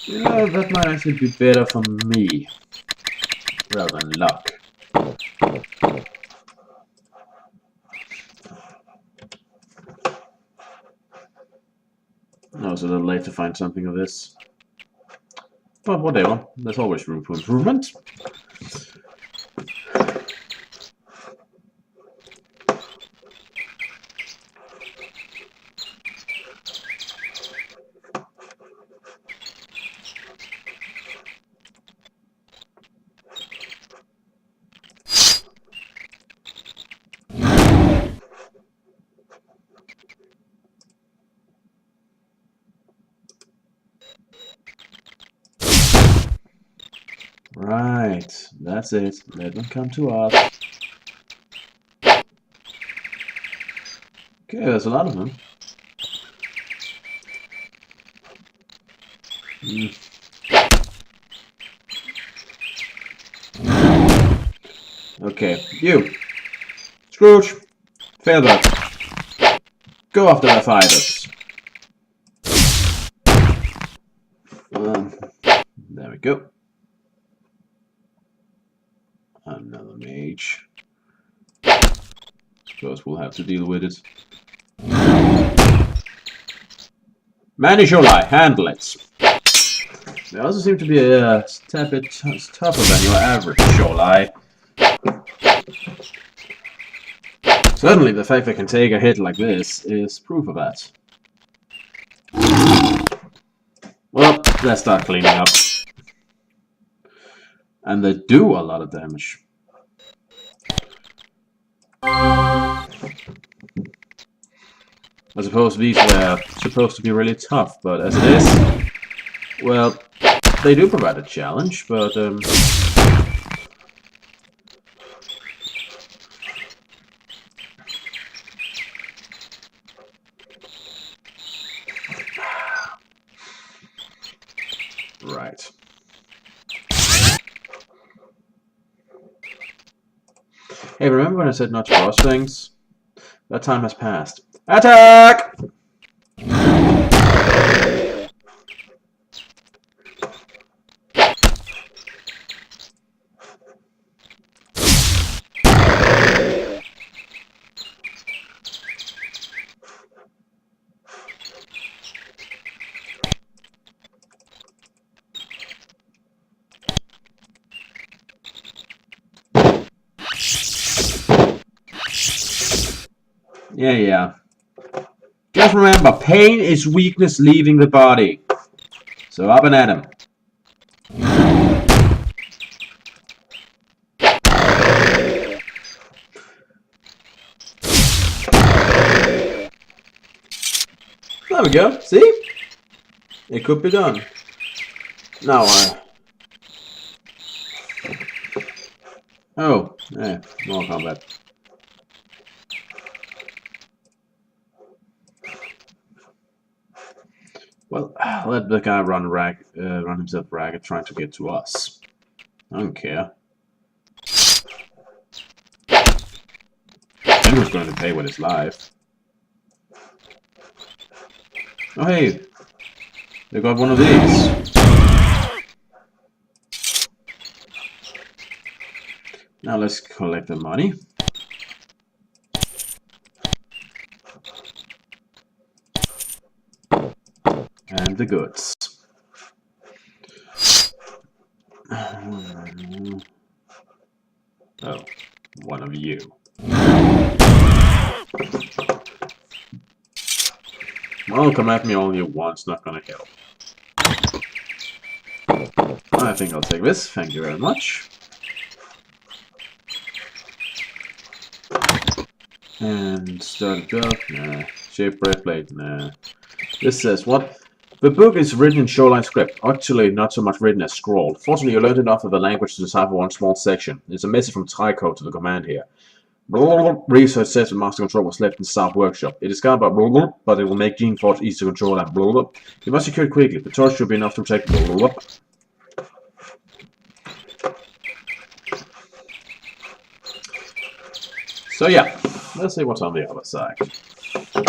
You know, that might actually be better for me, rather than luck. No, it's a little late to find something of this. But whatever, there's always room for improvement. Right, that's it. Let them come to us. Okay, there's a lot of them. Okay, you. Scrooge. Feather. Go after the fighters. There we go. Another mage. Suppose we'll have to deal with it. Manage your lie. Handle it. They also seem to be a tad bit tougher than your average Sholai. Certainly the fact they can take a hit like this is proof of that. Well, let's start cleaning up. And they do a lot of damage. I suppose these were supposed to be really tough, but as it is, well, they do provide a challenge, but right. Hey, remember when I said not to rush things? That time has passed. Attack! Yeah. Just remember, pain is weakness leaving the body. So up and at him. There we go. See? It could be done. Now oh, yeah, more combat. Well, let the guy run himself ragged trying to get to us. I don't care. Then who's going to pay with his life? Oh hey, they got one of these. Now let's collect the money. And the goods. Oh, one of you. Well, come at me all you want, it's not gonna help. I think I'll take this, thank you very much. And start it up, nah. Shape breastplate, nah. This says, what? The book is written in shoreline script, actually not so much written as scrawled. Fortunately, you learned enough of the language to decipher one small section. It's a message from Tycho to the command here. Research says the master control was left in the staff workshop. It is guarded by but it will make Geneforge easy to control and you must secure it quickly. The torch should be enough to protect So yeah, let's see what's on the other side.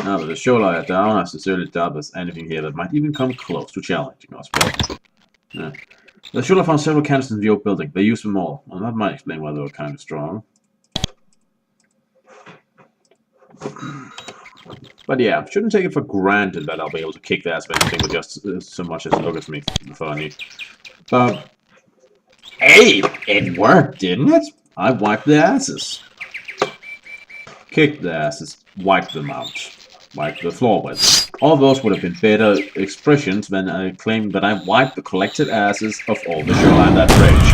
Now that the shoreline are down, I sincerely doubt there's anything here that might even come close to challenging us. But Yeah. They should have found several cannons in the old building. They used them all. Well, that might explain why they were kind of strong. But yeah, shouldn't take it for granted that I'll be able to kick their ass of anything with just so much as look at me funny. But hey, it worked, didn't it? I wiped their asses. Kicked their asses, wiped them out. Wiped the floor with. All those would have been better expressions than I claimed that I wiped the collected asses of all the shoreline that bridge.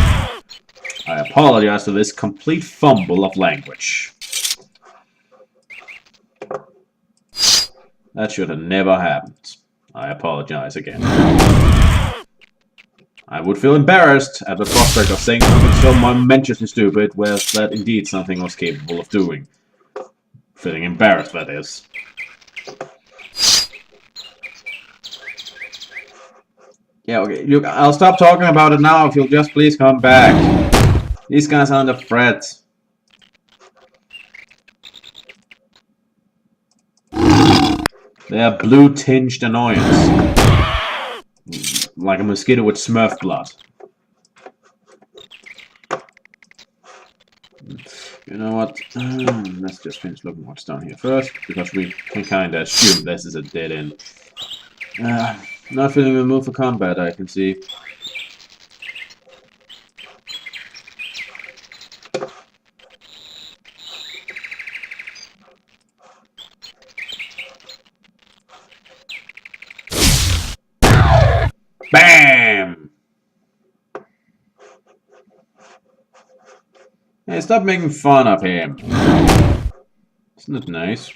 I apologize for this complete fumble of language. That should have never happened. I apologize again. I would feel embarrassed at the prospect of saying something so momentously stupid, whereas that indeed something I was capable of doing. Feeling embarrassed, that is. Yeah, okay, look, I'll stop talking about it now if you'll just please come back. These guys are under threat. They are blue-tinged annoyance. Like a mosquito with Smurf blood. You know what? Let's just finish looking what's down here first, because we can kind of assume this is a dead end. Not feeling the mood for combat, I can see. BAM! Hey, stop making fun of him. Isn't it nice?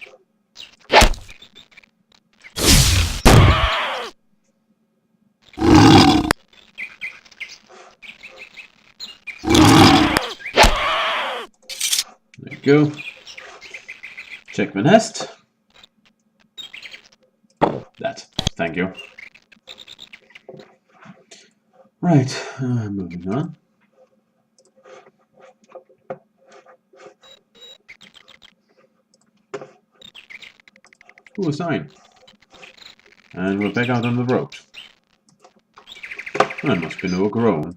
There you go. Check the nest. That. Thank you. Right, moving on. Ooh, a sign. And we're back out on the road. That must be overgrown.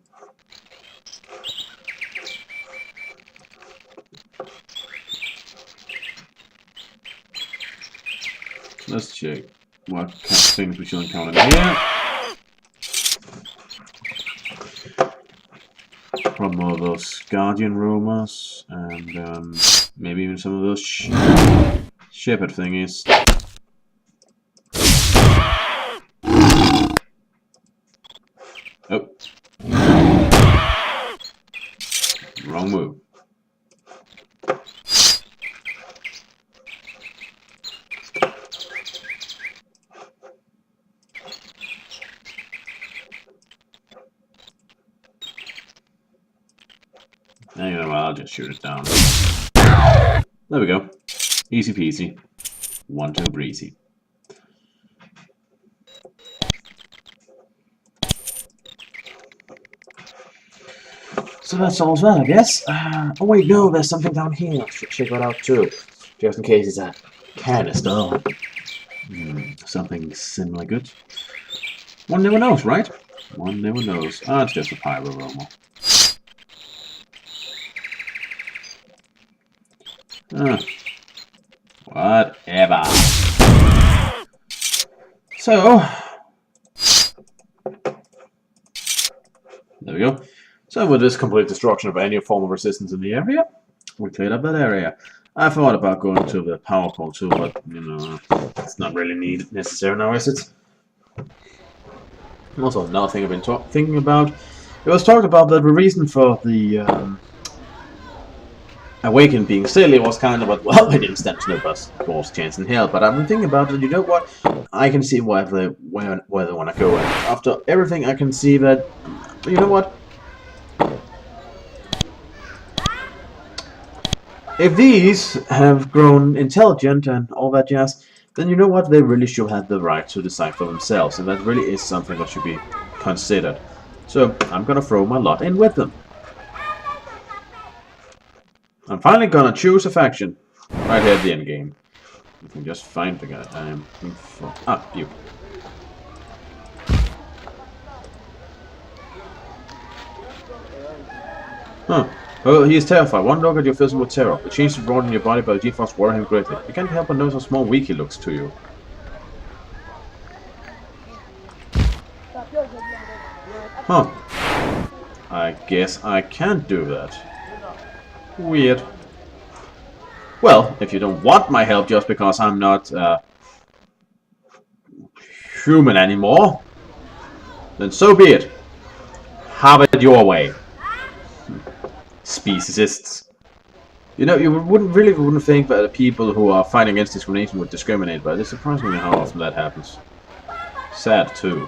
Let's check what kind of things we shall encounter here. Probably more of those Guardian rumors, and maybe even some of those shepherd thingies. Oh. Wrong move. You know what, I'll just shoot it down. There we go. Easy peasy. 1-2 breezy. So that's all that, I guess. Oh wait, no, there's something down here. I should check that out too. Just in case it's a canister. Something similar good. One never knows, right? One never knows. Ah, it's just a pyro roamer. Whatever. So, there we go. So with this complete destruction of any form of resistance in the area, we cleared up that area. I thought about going to the power pole too, but, you know, it's not really necessary now, is it? Also, another thing I've been thinking about, it was talked about that the reason for the Awakened being silly was kind of what, well, they didn't stand Snowbus Dwarf's chance in hell, but I've been thinking about it, you know what, I can see where they want to go, and after everything I can see that, you know what, if these have grown intelligent and all that jazz, then you know what, they really should have the right to decide for themselves, and that really is something that should be considered. So, I'm gonna throw my lot in with them. I'm finally gonna choose a faction right here at the end game. I can just find the guy I am looking for. Ah, you. Huh. Oh, he is terrified. One look at you fills him with terror. The change is brought in your body by the Geneforge worry him greatly. You can't help but notice how small and weak he looks to you. Huh. I guess I can't do that. Weird. Well, if you don't want my help just because I'm not human anymore, then so be it. Have it your way. Speciesists. You know, you wouldn't think that the people who are fighting against discrimination would discriminate, but it's surprising how often that happens. Sad, too.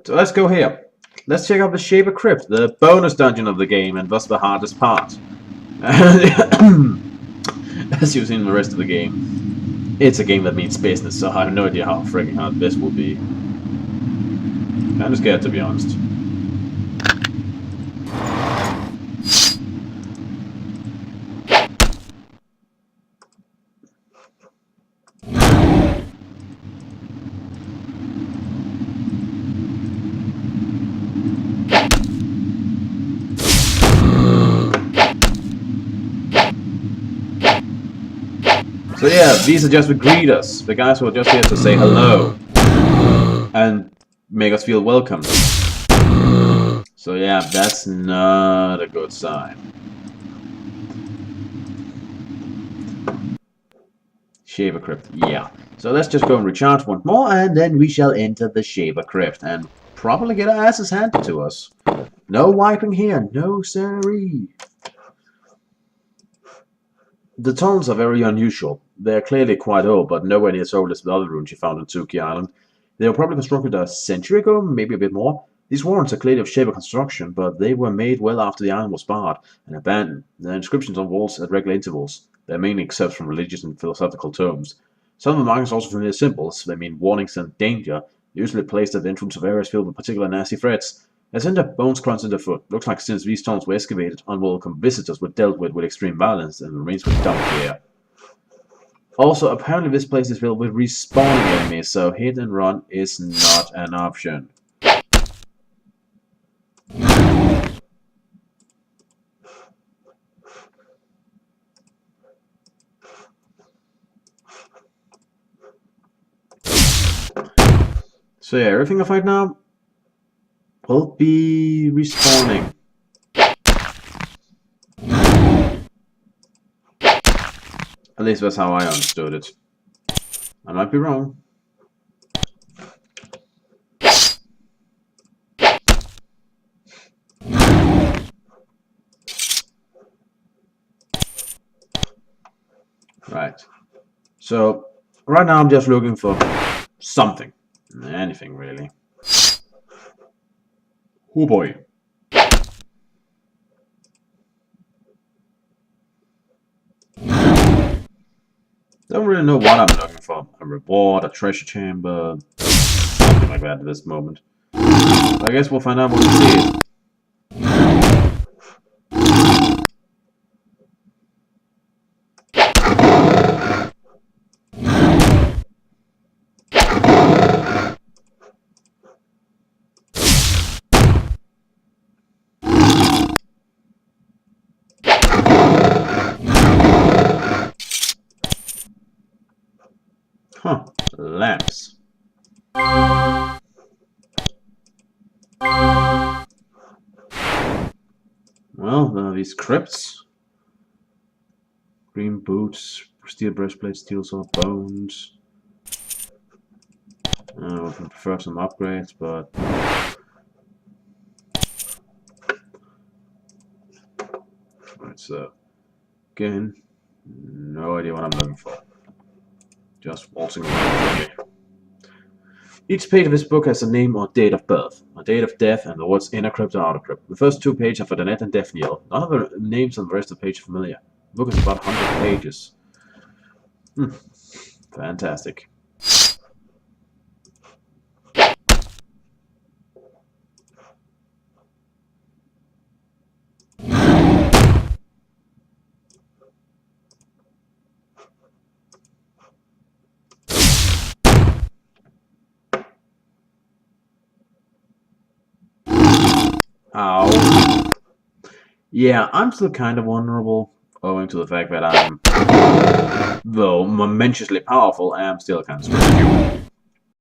So let's go here. Let's check out the Shaper Crypt, the bonus dungeon of the game, and thus the hardest part. As you've seen in the rest of the game, it's a game that means business, so I have no idea how freaking hard this will be. Kinda scared, to be honest. So yeah, these are just the greeters, the guys who are just here to say hello and make us feel welcome. So yeah, that's not a good sign. Shaper Crypt, yeah. So let's just go and recharge once more, and then we shall enter the Shaper Crypt and probably get our asses handed to us. No wiping here, no siree. The tunnels are very unusual. They are clearly quite old, but nowhere near as old as the other ruins you found on Tsuki Island. They were probably constructed a century ago, maybe a bit more. These warrants are clearly of Shaper construction, but they were made well after the island was barred and abandoned. There are inscriptions on walls at regular intervals. They are mainly excerpts from religious and philosophical tomes. Some of the markings are also familiar symbols. They mean warnings and danger, usually placed at the entrance of areas filled with particular nasty threats. As in the bones crunch underfoot, looks like since these tunnels were excavated, unwelcome visitors were dealt with extreme violence and the remains were dumped here. Also, apparently this place is filled with respawning enemies, so hit and run is not an option. So yeah, everything I fight now will be respawning. At least that's how I understood it. I might be wrong. Right. So, right now I'm just looking for something. Anything, really. Oh boy. Don't really know what I'm looking for. A reward, a treasure chamber, something like that at this moment. I guess we'll find out when we see it. Huh. Lamps. Well, these crypts. Green boots, steel breastplate, steel sword, bones. I would prefer some upgrades, but... Right, so... Again, no idea what I'm looking for. Just waltzing around, really. Each page of this book has a name or date of birth, a date of death, and the words inner crypt or outer crypt. The first two pages are for the net and Daphniel. None of the names on the rest of the page are familiar. The book is about 100 pages. Fantastic. Ow. Yeah, I'm still kind of vulnerable, owing to the fact that I'm, though momentously powerful, I am still kind of small.